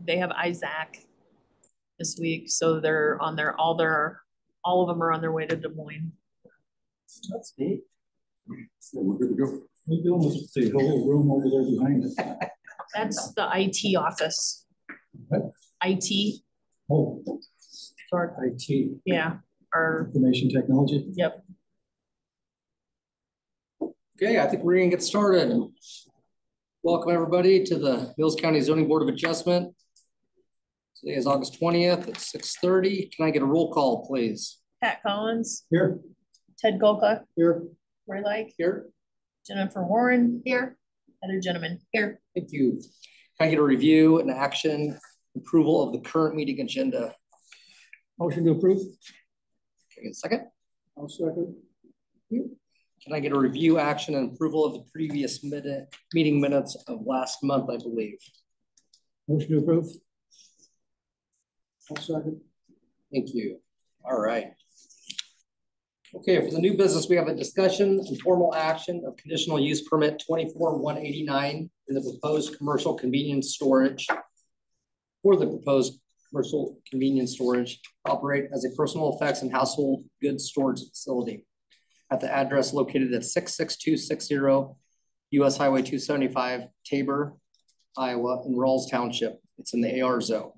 They have Isaac this week, so they're on their all of them are on their way to Des Moines. That's neat. So we're good to go. We're doing with the whole room over there behind us. That's the IT office. What? IT. Oh, Sorry. IT. Yeah. Or information technology. Yep. Okay, I think we're gonna get started. Welcome everybody to the Mills County Zoning Board of Adjustment. Today is August 20th at 6:30. Can I get a roll call, please? Pat Collins. Here. Ted Golka. Here. Roy Like. Here. Jennifer Warren. Here. Heather Gentleman. Here. Thank you. Can I get a review and action approval of the current meeting agenda? Motion to approve. Can I get a second? I'll second. Can I get a review, action, and approval of the previous meeting minutes of last month, I believe? Motion to approve. I'll second. Thank you. All right. Okay, for the new business, we have a discussion and formal action of conditional use permit 24-189 in the proposed commercial convenience storage for the proposed commercial convenience storage operate as a personal effects and household goods storage facility at the address located at 66260 US Highway 275, Tabor, Iowa, in Rawls Township. It's in the AR zone.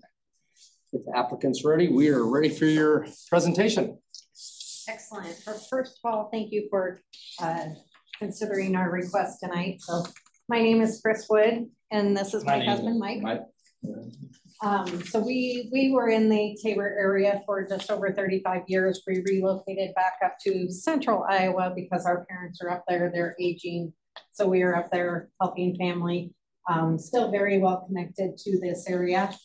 If the applicant's ready, we are ready for your presentation. Excellent. First of all, thank you for considering our request tonight. So my name is Chris Wood, and this is my husband, Mike. So we were in the Tabor area for just over 35 years. We relocated back up to central Iowa because our parents are up there, they're aging. So we are up there helping family, still very well connected to this area.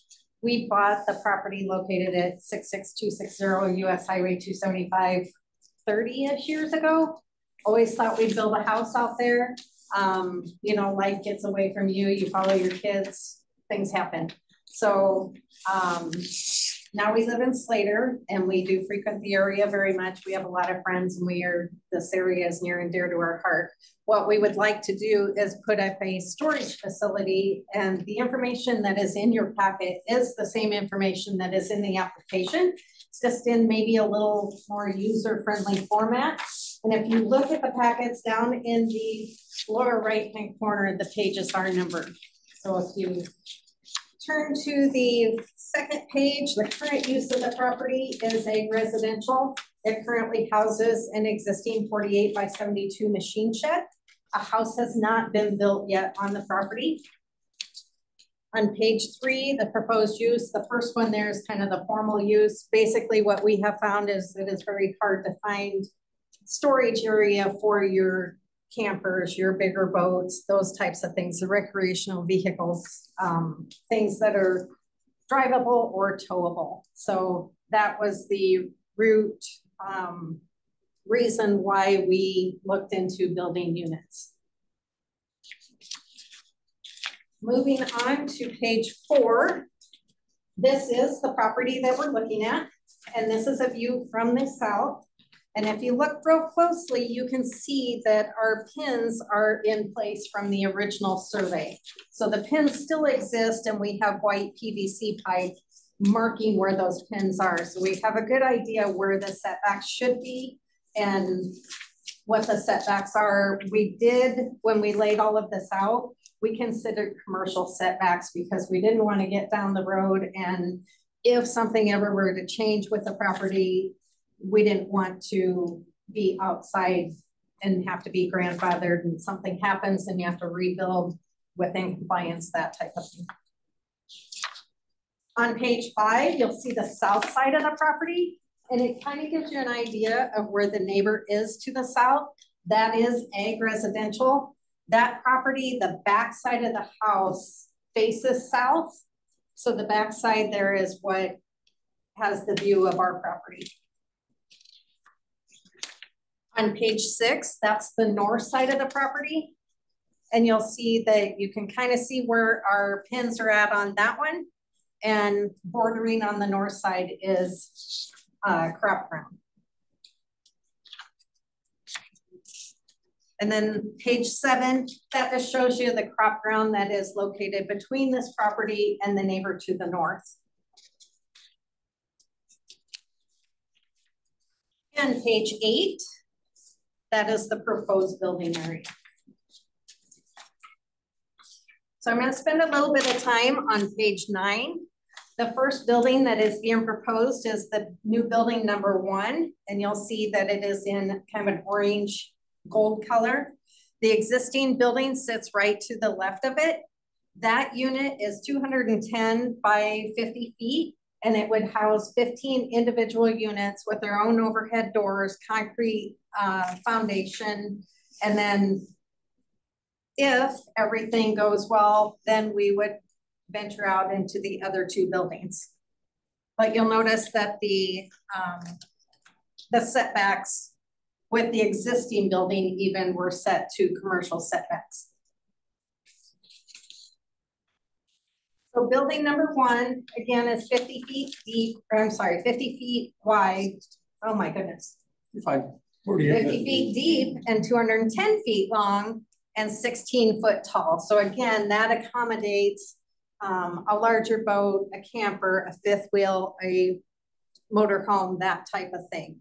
We bought the property located at 66260 US Highway 275 30-ish years ago. Always thought we'd build a house out there. You know, life gets away from you, you follow your kids, things happen. So now we live in Slater and we do frequent the area very much. We have a lot of friends and this area is near and dear to our heart. What we would like to do is put up a storage facility, and the information that is in your packet is the same information that is in the application. It's just in maybe a little more user-friendly format. And if you look at the packets down in the lower right-hand corner, the pages are numbered. So if you turn to the second page, the current use of the property is a residential. It currently houses an existing 48 by 72 machine shed. A house has not been built yet on the property. On page 3, the proposed use, the first one there is kind of the formal use. Basically what we have found is it is very hard to find storage area for your campers, your bigger boats, those types of things, the recreational vehicles, things that are drivable or towable. So that was the root reason why we looked into building units. Moving on to page 4, this is the property that we're looking at, and this is a view from the south. And if you look real closely, you can see that our pins are in place from the original survey. So the pins still exist and we have white PVC pipe marking where those pins are. So we have a good idea where the setbacks should be and what the setbacks are. We did, when we laid all of this out, we considered commercial setbacks because we didn't want to get down the road, and if something ever were to change with the property, we didn't want to be outside and have to be grandfathered and something happens and you have to rebuild within compliance, that type of thing. On page 5, you'll see the south side of the property, and it kind of gives you an idea of where the neighbor is to the south. That is ag residential. That property, the back side of the house faces south. So the back side there is what has the view of our property. On page 6, that's the north side of the property. And you'll see that you can kind of see where our pins are at on that one. And bordering on the north side is crop ground. And then page 7, that just shows you the crop ground that is located between this property and the neighbor to the north. And page 8, that is the proposed building area. So I'm going to spend a little bit of time on page 9. The first building that is being proposed is the new building number 1, and you'll see that it is in kind of an orange gold color. The existing building sits right to the left of it. That unit is 210 by 50 feet, and it would house 15 individual units with their own overhead doors, concrete foundation, and then if everything goes well, then we would venture out into the other 2 buildings. But you'll notice that the setbacks with the existing building even were set to commercial setbacks. So building number 1, again, is 50 feet deep, or I'm sorry, 50 feet wide. Oh my goodness. You're fine. 50 feet deep and 210 feet long and 16 foot tall. So again, that accommodates a larger boat, a camper, a 5th wheel, a motorhome, that type of thing.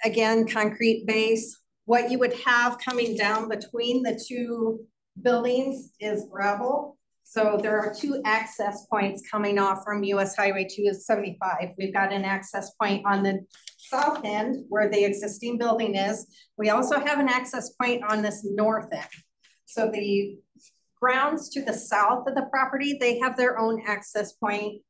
Again, concrete base. What you would have coming down between the 2 buildings is gravel. So there are 2 access points coming off from US Highway 275. We've got an access point on the south end where the existing building is. We also have an access point on this north end. So the grounds to the south of the property, they have their own access point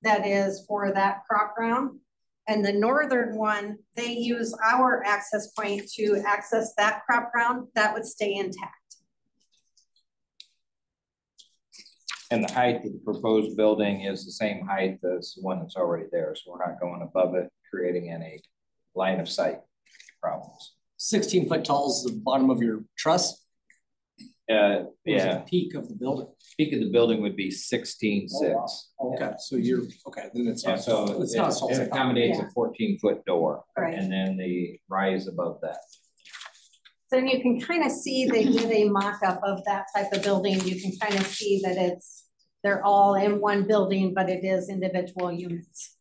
that is for that crop ground. And the northern one, they use our access point to access that crop ground. That would stay intact. And the height of the proposed building is the same height as the one that's already there. So we're not going above it, creating any line of sight problems. 16 foot tall is the bottom of your truss? Yeah. The peak of the building. Peak of the building would be 16.6. Oh, wow. Okay, so you're, okay, then it's Yeah, not, so it's not so it accommodates a 14-foot door. Right. And then the rise above that. So you can kind of see they did a mock-up of that type of building. You can kind of see that they're all in one building, but it is individual units.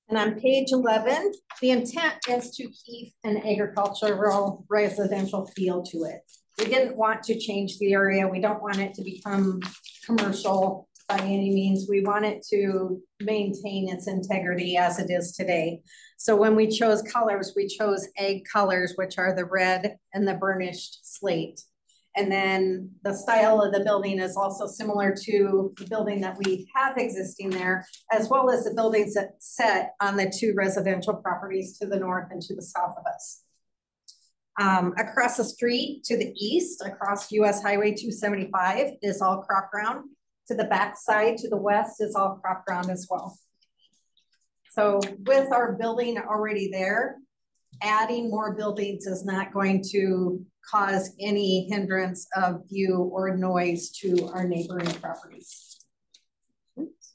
And on page 11, the intent is to keep an agricultural residential feel to it. We didn't want to change the area. We don't want it to become commercial by any means. We want it to maintain its integrity as it is today. So when we chose colors, we chose egg colors, which are the red and the burnished slate. And then the style of the building is also similar to the building that we have existing there, as well as the buildings that set on the 2 residential properties to the north and to the south of us. Across the street to the east, across US Highway 275 is all crop ground. To the back side, to the west is all crop ground as well. So with our building already there, adding more buildings is not going to cause any hindrance of view or noise to our neighboring properties. Oops.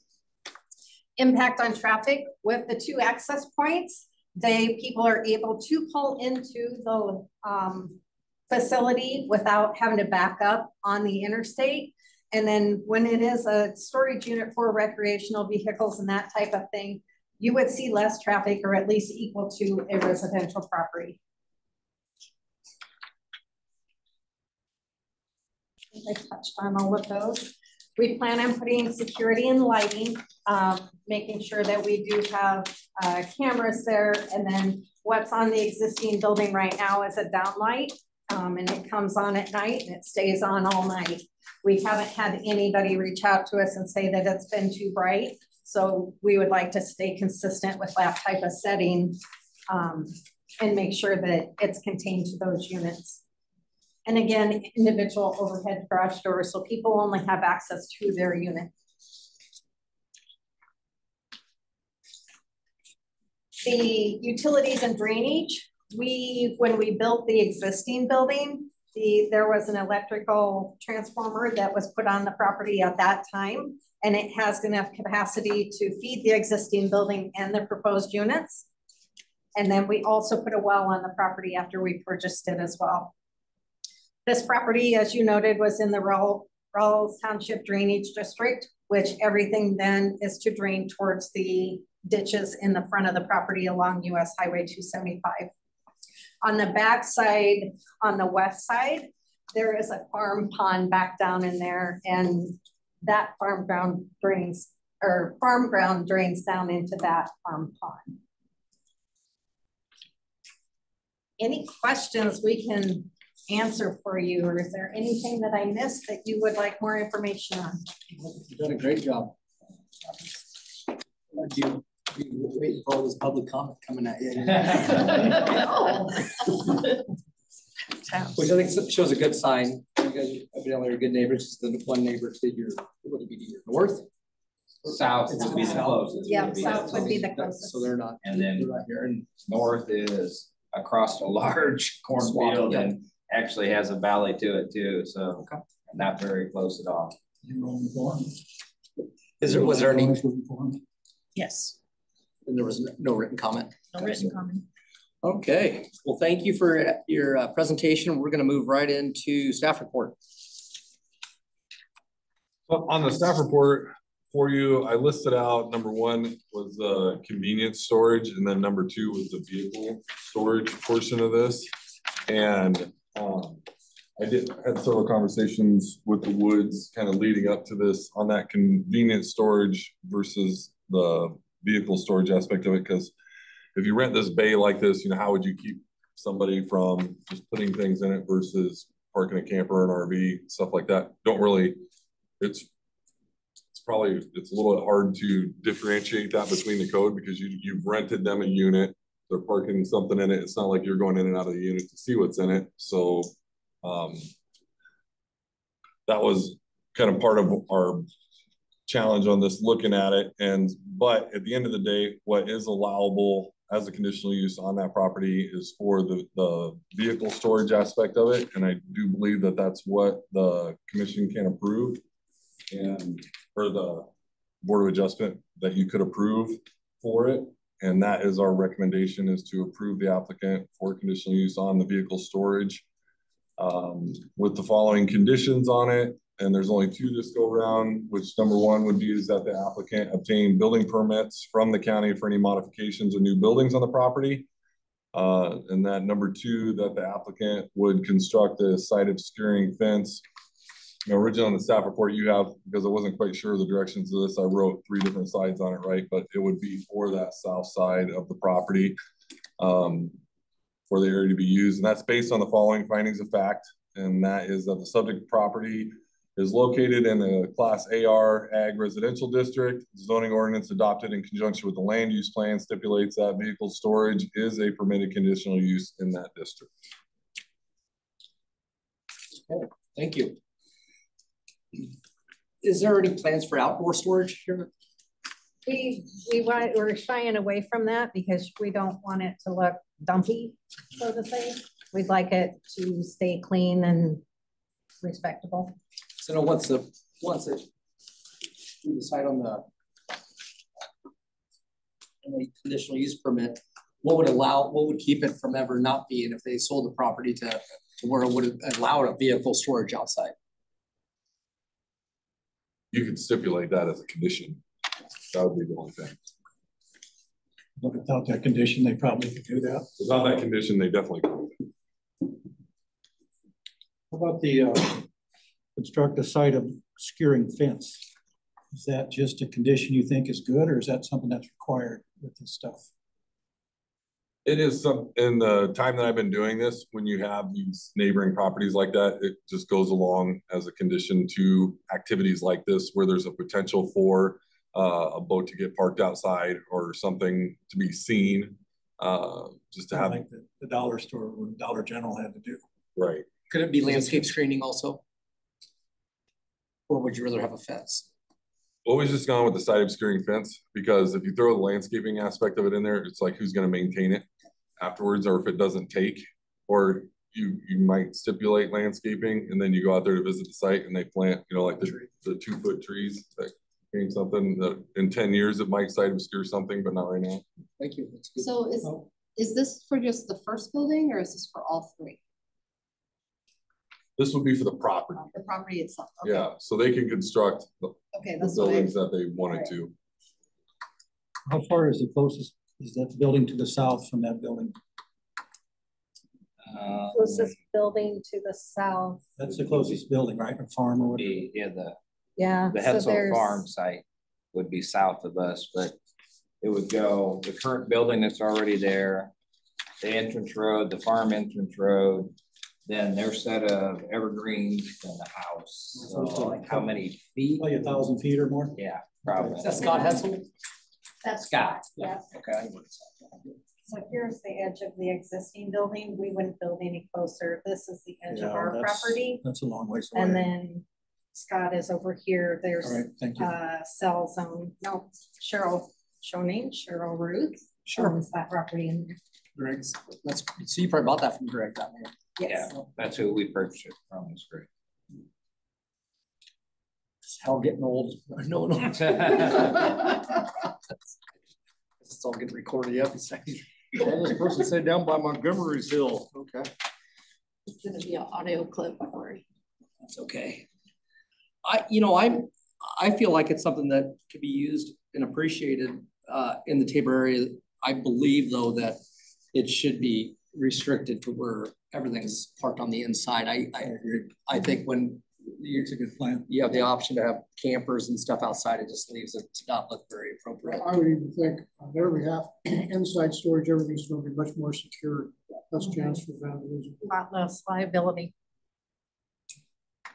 Impact on traffic with the 2 access points, people are able to pull into the facility without having to back up on the interstate. And then when it is a storage unit for recreational vehicles and that type of thing, you would see less traffic or at least equal to a residential property. I touched on all of those. We plan on putting security and lighting, making sure that we do have cameras there. And then what's on the existing building right now is a downlight, and it comes on at night and it stays on all night. We haven't had anybody reach out to us and say that it's been too bright. So we would like to stay consistent with that type of setting and make sure that it's contained to those units. And again, individual overhead garage doors, so people only have access to their unit. The utilities and drainage, when we built the existing building, there was an electrical transformer that was put on the property at that time, and it has enough capacity to feed the existing building and the proposed units. And then we also put a well on the property after we purchased it as well. This property, as you noted, was in the Rawls Township Drainage District, which everything then is to drain towards the ditches in the front of the property along US Highway 275. On the back side, on the west side, there is a farm pond back down in there, and that farm ground drains down into that farm pond. Any questions we can answer for you, or is there anything that I missed that you would like more information on? You've done a great job. You waiting for all this public comment coming at you. Which I think shows a good sign. You guys evidently are good neighbors. The one neighbor said you're, what would it be to your north? South would be the closest. Yeah, south would be the closest. So they're not. And then right here. And north is across a large cornfield yeah. and actually has a valley to it too. So not very close at all. was there any? Yes. And there was no written comment. No written comment. Okay, well, thank you for your presentation. We're going to move right into staff report. So on the staff report for you, I listed out number 1 was the convenience storage, and then number 2 was the vehicle storage portion of this. And I had several conversations with the Woods kind of leading up to this on that convenience storage versus the vehicle storage aspect of it, because if you rent this bay like this, you know, how would you keep somebody from just putting things in it versus parking a camper or an RV, stuff like that? Don't really, it's a little bit hard to differentiate that between the code, because you've rented them a unit, they're parking something in it. It's not like you're going in and out of the unit to see what's in it. So that was kind of part of our challenge on this, looking at it. But at the end of the day, what is allowable as a conditional use on that property is for the vehicle storage aspect of it. And I do believe that that's what the commission can approve, and or the Board of Adjustment that you could approve for it. And that is our recommendation, is to approve the applicant for conditional use on the vehicle storage with the following conditions on it. And there's only 2 this go around, which number 1 would be is that the applicant obtain building permits from the county for any modifications or new buildings on the property. And that number 2, that the applicant would construct a site obscuring fence. You know, originally on the staff report you have, because I wasn't quite sure the directions of this, I wrote 3 different sides on it, right? But it would be for that south side of the property for the area to be used. And that's based on the following findings of fact. And that is that the subject property is located in a Class AR Ag Residential District. The zoning ordinance adopted in conjunction with the land use plan stipulates that vehicle storage is a permitted conditional use in that district. Okay, thank you. Is there any plans for outdoor storage here? We're shying away from that because we don't want it to look dumpy, so to say. We'd like it to stay clean and respectable. So once we decide on the conditional use permit, what would keep it from ever not being, if they sold the property to where it would allow a vehicle storage outside? You could stipulate that as a condition. That would be the only thing. Without that condition, they probably could do that. Without that condition, they definitely could. How about the construct a site obscuring fence? Is that just a condition you think is good, or is that something that's required with this stuff? It is some, in the time that I've been doing this, when you have these neighboring properties like that, it just goes along as a condition to activities like this, where there's a potential for a boat to get parked outside or something to be seen, just to have like the dollar store or Dollar General had to do. Right. Could it be landscape screening also? Or would you rather have a fence? Always just gone with the site obscuring fence, because if you throw the landscaping aspect of it in there, it's like, who's going to maintain it afterwards, or if it doesn't take, or you might stipulate landscaping and then you go out there to visit the site and they plant, you know, like the 2-foot trees that mean something that in 10 years it might site obscure something, but not right now. Thank you. So Is this for just the first building or is this for all three? This would be for the property. The property itself? Okay. Yeah, so they can construct the Okay, the that's what I, buildings that they wanted Alright. to. How far is the closest, is that building to the south from that building? Closest building to the south. That's the closest building, right? A farm or whatever? Yeah, Yeah. the so Hetzel there's- Farm site would be south of us, but it would go the current building that's already there, the entrance road, the farm entrance road, then their set of evergreens and the house. So like how many feet? Probably 1,000 feet or more. Yeah, probably. Is that Scott Hetzel? That's Scott. Yeah. Okay. So here's the edge of the existing building. We wouldn't build any closer. This is the edge of Yeah, our that's- property. That's a long ways away. And then Scott is over here. There's All right, thank you. cell zone. No, Cheryl, show name, Cheryl Ruth. Sure. Owns that property in there. Greg's, that's, so you probably bought that from Greg, that man. Yeah, that's who we purchased it from, is great. It's hell getting old. No, no. It's all getting recorded up. It's like, "Oh, this person said down by Montgomery's Hill." Okay, it's gonna be an audio clip for you. that's okay. I feel like it's something that could be used and appreciated in the Tabor area. I believe though that it should be restricted to where everything's parked on the inside. I think when It's a good plan. you have the option to have campers and stuff outside, it just leaves it to not look very appropriate. I would even think on their behalf, inside storage, everything's going to be much more secure, less chance for vandalism. A lot less liability. I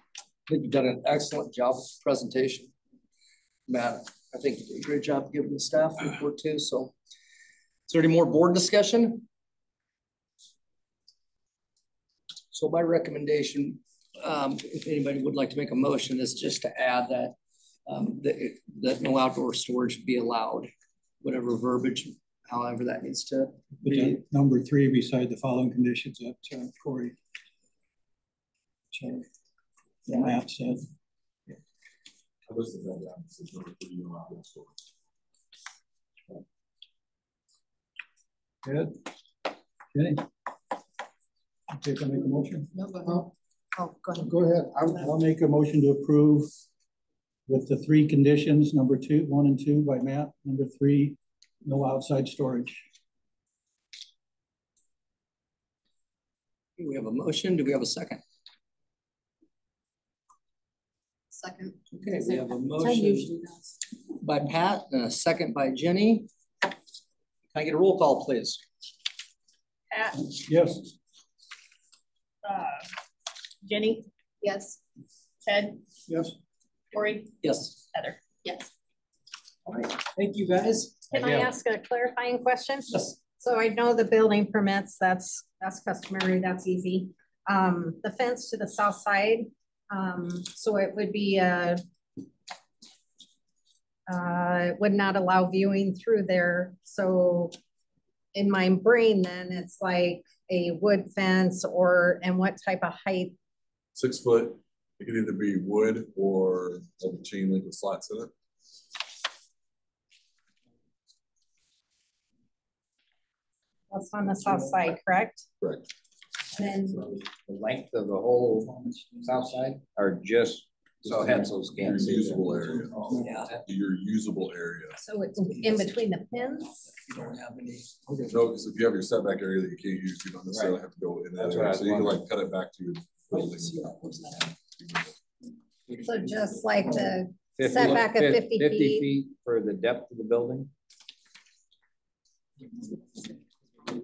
think you've done an excellent job with the presentation, Matt. I think you did a great job giving the staff report too, so. Is there any more board discussion? So my recommendation, if anybody would like to make a motion, is just to add that, that no outdoor storage be allowed, whatever verbiage, however that needs to Put be. that number 3 beside the following conditions that Corey. So, Matt said. Good. Okay. Okay, can I make a motion? Oh, go ahead. Go ahead. I'll make a motion to approve with the 3 conditions, number 1 and 2 by Matt, number 3, no outside storage. We have a motion. Do we have a second? Second. Okay, we have a Ted motion usually does. by Pat and a second by Jenny. Can I get a roll call, please? Pat, Yes. Jenny, Yes. Ted, Yes. Corey, Yes. Heather. Yes. All right, thank you, guys. Can I ask a clarifying question? Yes. So I know the building permits, that's customary, that's easy. The fence to the south side, so it would be it would not allow viewing through there. So in my brain then it's like a wood fence and what type of height? 6 foot, it could either be wood or a chain link with slats in it. That's on the south side, correct? Correct. And The length of the whole south side, or just so Hetzel's Your can't see. usable area. Yeah. Your usable area. so it's in between the pins? You don't have any. No, because if you have your setback area that you can't use, you don't necessarily have to go in that That's what I area. was So you can wondering. like cut it back to your building. So just like the 50 setback of 50 feet. feet for the depth of the building.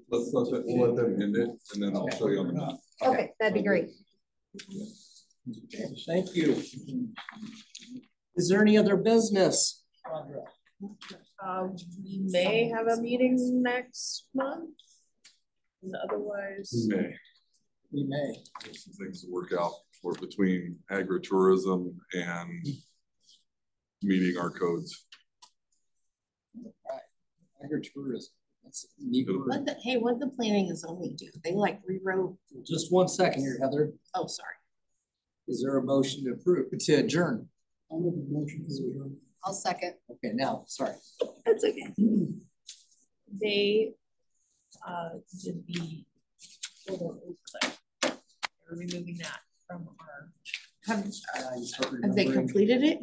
We'll let them end it and then I'll show you on the map. Okay, that'd be great. Thank you. Is there any other business? We may have a meeting next month. And otherwise, We may. Some things to work out for between agritourism and meeting our codes. Agritourism. That's neat. What the planning and zoning do? They like rewrote. Just 1 second here, Heather. Oh, sorry. Is there a motion to approve, to adjourn? I'll make a motion to adjourn. I'll second. Okay, now, sorry. that's okay. They did the photo overlay. We're removing that from our. Have they completed it?